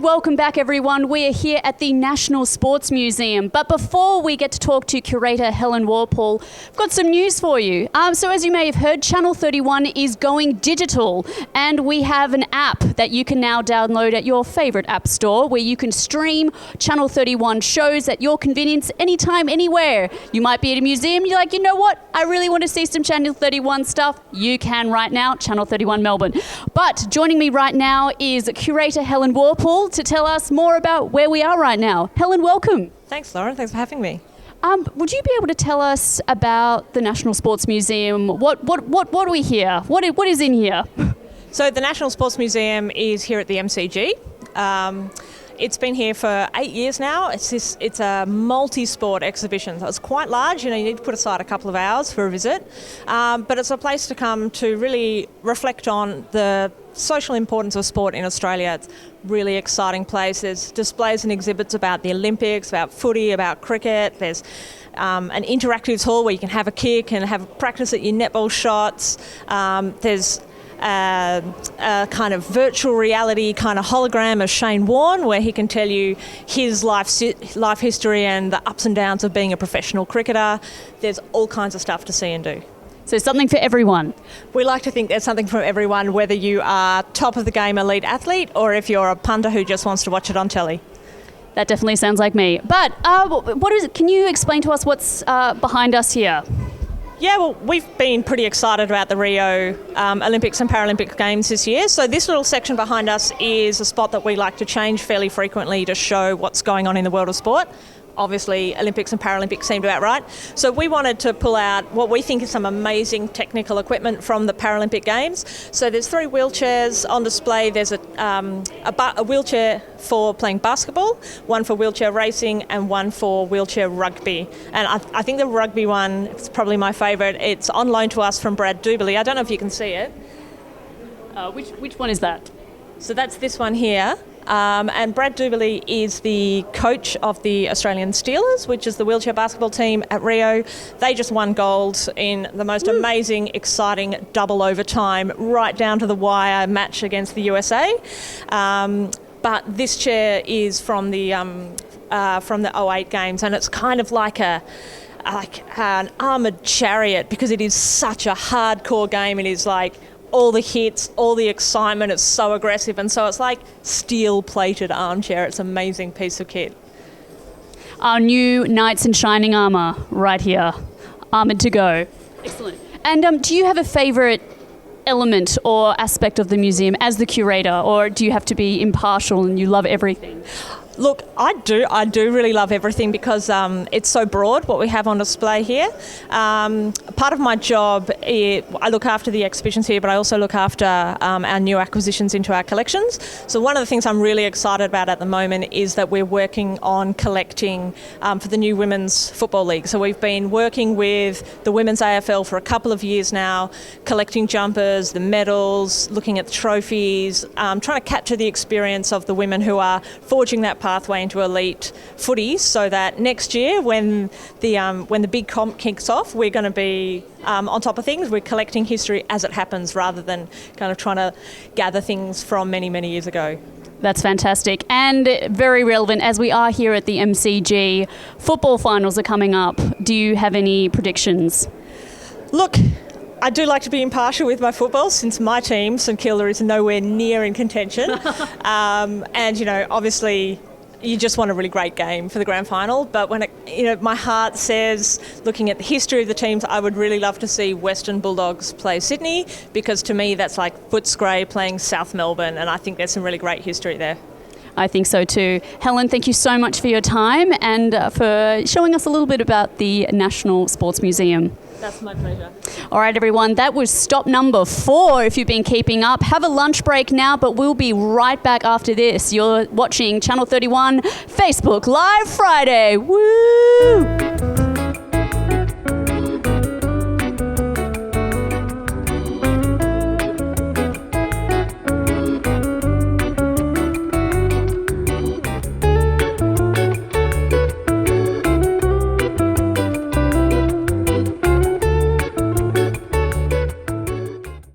And welcome back, everyone. We are here at the National Sports Museum. But before we get to talk to curator Helen Worpel, I've got some news for you. So as you may have heard, Channel 31 is going digital, and we have an app that you can now download at your favourite app store where you can stream Channel 31 shows at your convenience anytime, anywhere. You might be at a museum, you're like, you know what? I really want to see some Channel 31 stuff. You can right now, Channel 31 Melbourne. But joining me right now is curator Helen Worpel to tell us more about where we are right now. Helen, welcome. Thanks, Lauren. Thanks for having me. Would you be able to tell us about the National Sports Museum? What are we here? What is in here? So the National Sports Museum is here at the MCG. It's been here for 8 years now. It's a multi-sport exhibition. So it's quite large. You need to put aside a couple of hours for a visit. But it's a place to come to really reflect on the social importance of sport in Australia. It's a really exciting place. There's displays and exhibits about the Olympics, about footy, about cricket. There's an interactives hall where you can have a kick and have practice at your netball shots. There's a kind of virtual reality kind of hologram of Shane Warne where he can tell you his life history and the ups and downs of being a professional cricketer. There's all kinds of stuff to see and do. So something for everyone. We like to think there's something for everyone, whether you are top of the game elite athlete or if you're a punter who just wants to watch it on telly. That definitely sounds like me. But what is it? Can you explain to us what's behind us here? Yeah, well, we've been pretty excited about the Rio Olympics and Paralympic Games this year. So this little section behind us is a spot that we like to change fairly frequently to show what's going on in the world of sport. Obviously, Olympics and Paralympics seemed about right. So we wanted to pull out what we think is some amazing technical equipment from the Paralympic Games. So there's 3 wheelchairs on display. There's a wheelchair for playing basketball, one for wheelchair racing, and one for wheelchair rugby. And I think the rugby one is probably my favourite. It's on loan to us from Brad Duberly. I don't know if you can see it. Which one is that? So that's this one here. And Brad Duberly is the coach of the Australian Steelers, which is the wheelchair basketball team at Rio. They just won gold in the most amazing, exciting double overtime, right down to the wire match against the USA. But this chair is from the 08 games, and it's kind of like an armoured chariot because it is such a hardcore game. It is like all the hits, all the excitement, it's so aggressive, and so it's like steel-plated armchair. It's an amazing piece of kit. Our new knights in shining armour right here, armoured to go. Excellent. And do you have a favourite element or aspect of the museum as the curator, or do you have to be impartial and you love everything? Look, I do really love everything because it's so broad what we have on display here. Part of my job, I look after the exhibitions here, but I also look after our new acquisitions into our collections. So one of the things I'm really excited about at the moment is that we're working on collecting for the new Women's Football League. So we've been working with the Women's AFL for a couple of years now, collecting jumpers, the medals, looking at the trophies, trying to capture the experience of the women who are forging that pathway into elite footy, so that next year when the big comp kicks off, we're going to be on top of things. We're collecting history as it happens rather than kind of trying to gather things from many, many years ago. That's fantastic and very relevant as we are here at the MCG. Football finals are coming up. Do you have any predictions? Look, I do like to be impartial with my football since my team, St Kilda, is nowhere near in contention. And, obviously you just want a really great game for the grand final. But when my heart says, looking at the history of the teams, I would really love to see Western Bulldogs play Sydney, because to me that's like Footscray playing South Melbourne, and I think there's some really great history there. I think so too. Helen, thank you so much for your time and for showing us a little bit about the National Sports Museum. That's my pleasure. All right, everyone, that was stop number 4 if you've been keeping up. Have a lunch break now, but we'll be right back after this. You're watching Channel 31 Facebook Live Friday. Woo!